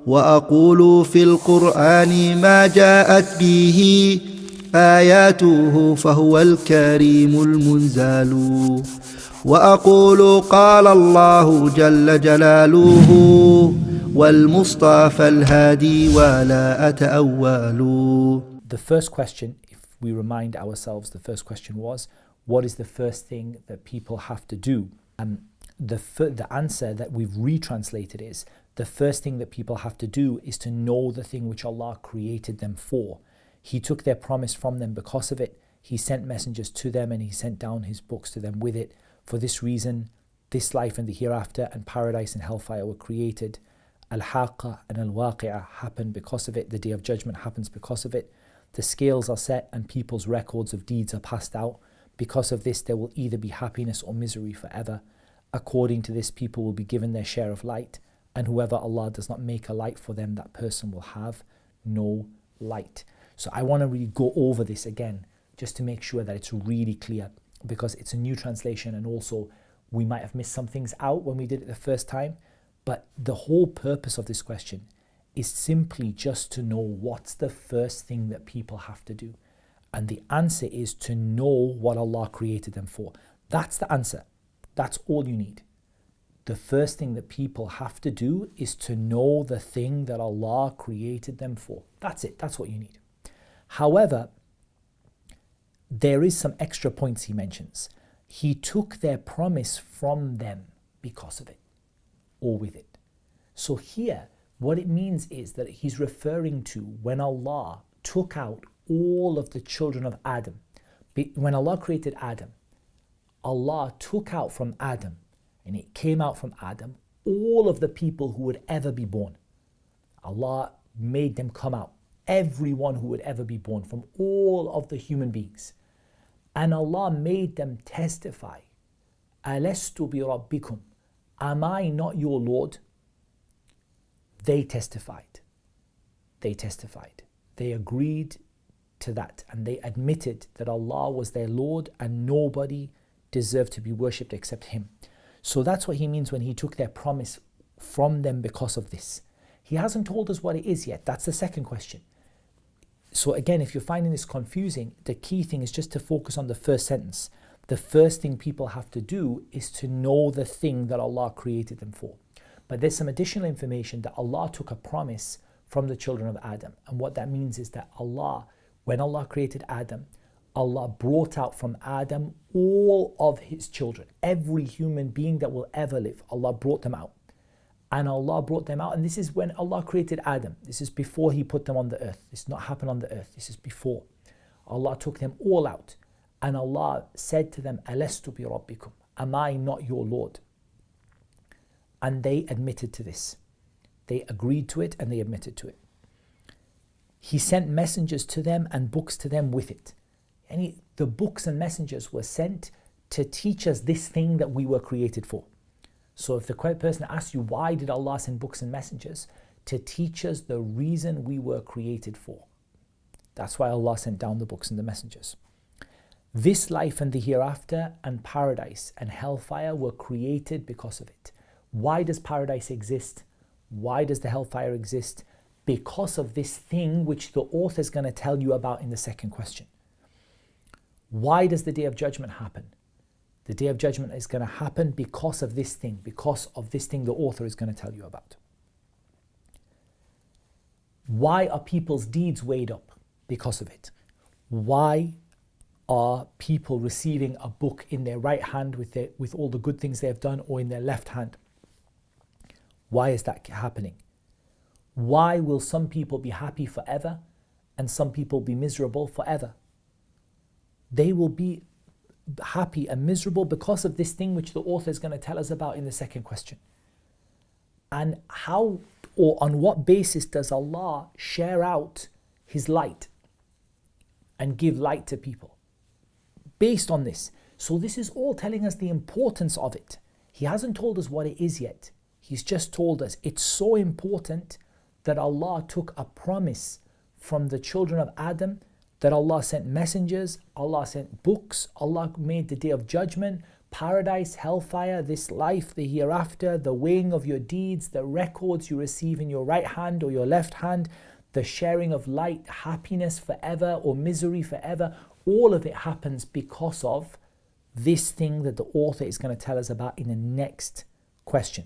وأقول في القرآن ما جاءت به آياته فهو الكريم المنزال وأقول قال الله جل جلاله والمصطفى الهادي ولا أتأول. The first question, if we remind ourselves, the first question was, what is the first thing that people have to do? The answer that we've retranslated is, the first thing that people have to do is to know the thing which Allah created them for. He took their promise from them because of it. He sent messengers to them and He sent down His books to them with it. For this reason, this life and the hereafter and paradise and hellfire were created. Al-Haqqa and Al-Waqi'ah happened because of it. The Day of Judgment happens because of it. The scales are set and people's records of deeds are passed out. Because of this, there will either be happiness or misery forever. According to this, people will be given their share of light. And whoever Allah does not make a light for them, that person will have no light. So I want to really go over this again, just to make sure that it's really clear, because it's a new translation and also we might have missed some things out when we did it the first time. But the whole purpose of this question is simply just to know what's the first thing that people have to do. And the answer is to know what Allah created them for. That's the answer. That's all you need. The first thing that people have to do is to know the thing that Allah created them for. That's it. That's what you need. However, there is some extra points He mentions. He took their promise from them because of it, or with it. So here, what it means is that He's referring to when Allah took out all of the children of Adam. When Allah created Adam, Allah took out from Adam, and it came out from Adam, all of the people who would ever be born. Allah made them come out, everyone who would ever be born, from all of the human beings. And Allah made them testify, Alastu bi rabbikum, am I not your Lord? They testified. They testified. They agreed to that, and they admitted that Allah was their Lord and nobody deserved to be worshipped except Him. So that's what He means when He took their promise from them because of this. He hasn't told us what it is yet. That's the second question. So again, if you're finding this confusing, the key thing is just to focus on the first sentence. The first thing people have to do is to know the thing that Allah created them for. But there's some additional information that Allah took a promise from the children of Adam. And what that means is that Allah, when Allah created Adam, Allah brought out from Adam all of his children. Every human being that will ever live, Allah brought them out. And Allah brought them out, and this is when Allah created Adam. This is before He put them on the earth. This did not happen on the earth. This is before. Allah took them all out. And Allah said to them, Alastu bi rabbikum, am I not your Lord? And they admitted to this. They agreed to it and they admitted to it. He sent messengers to them and books to them with it. And the books and messengers were sent to teach us this thing that we were created for. So if the person asks you, why did Allah send books and messengers? To teach us the reason we were created for. That's why Allah sent down the books and the messengers. This life and the hereafter and paradise and hellfire were created because of it. Why does paradise exist? Why does the hellfire exist? Because of this thing which the author is going to tell you about in the second question. Why does the Day of Judgment happen? The Day of Judgment is going to happen because of this thing the author is going to tell you about. Why are people's deeds weighed up? Because of it. Why are people receiving a book in their right hand with all the good things they have done, or in their left hand? Why is that happening? Why will some people be happy forever and some people be miserable forever? They will be happy and miserable because of this thing which the author is going to tell us about in the second question. And how or on what basis does Allah share out His light and give light to people? Based on this. So this is all telling us the importance of it. He hasn't told us what it is yet. He's just told us it's so important that Allah took a promise from the children of Adam, that Allah sent messengers, Allah sent books, Allah made the Day of Judgment, paradise, hellfire, this life, the hereafter, the weighing of your deeds, the records you receive in your right hand or your left hand, the sharing of light, happiness forever or misery forever, all of it happens because of this thing that the author is going to tell us about in the next question.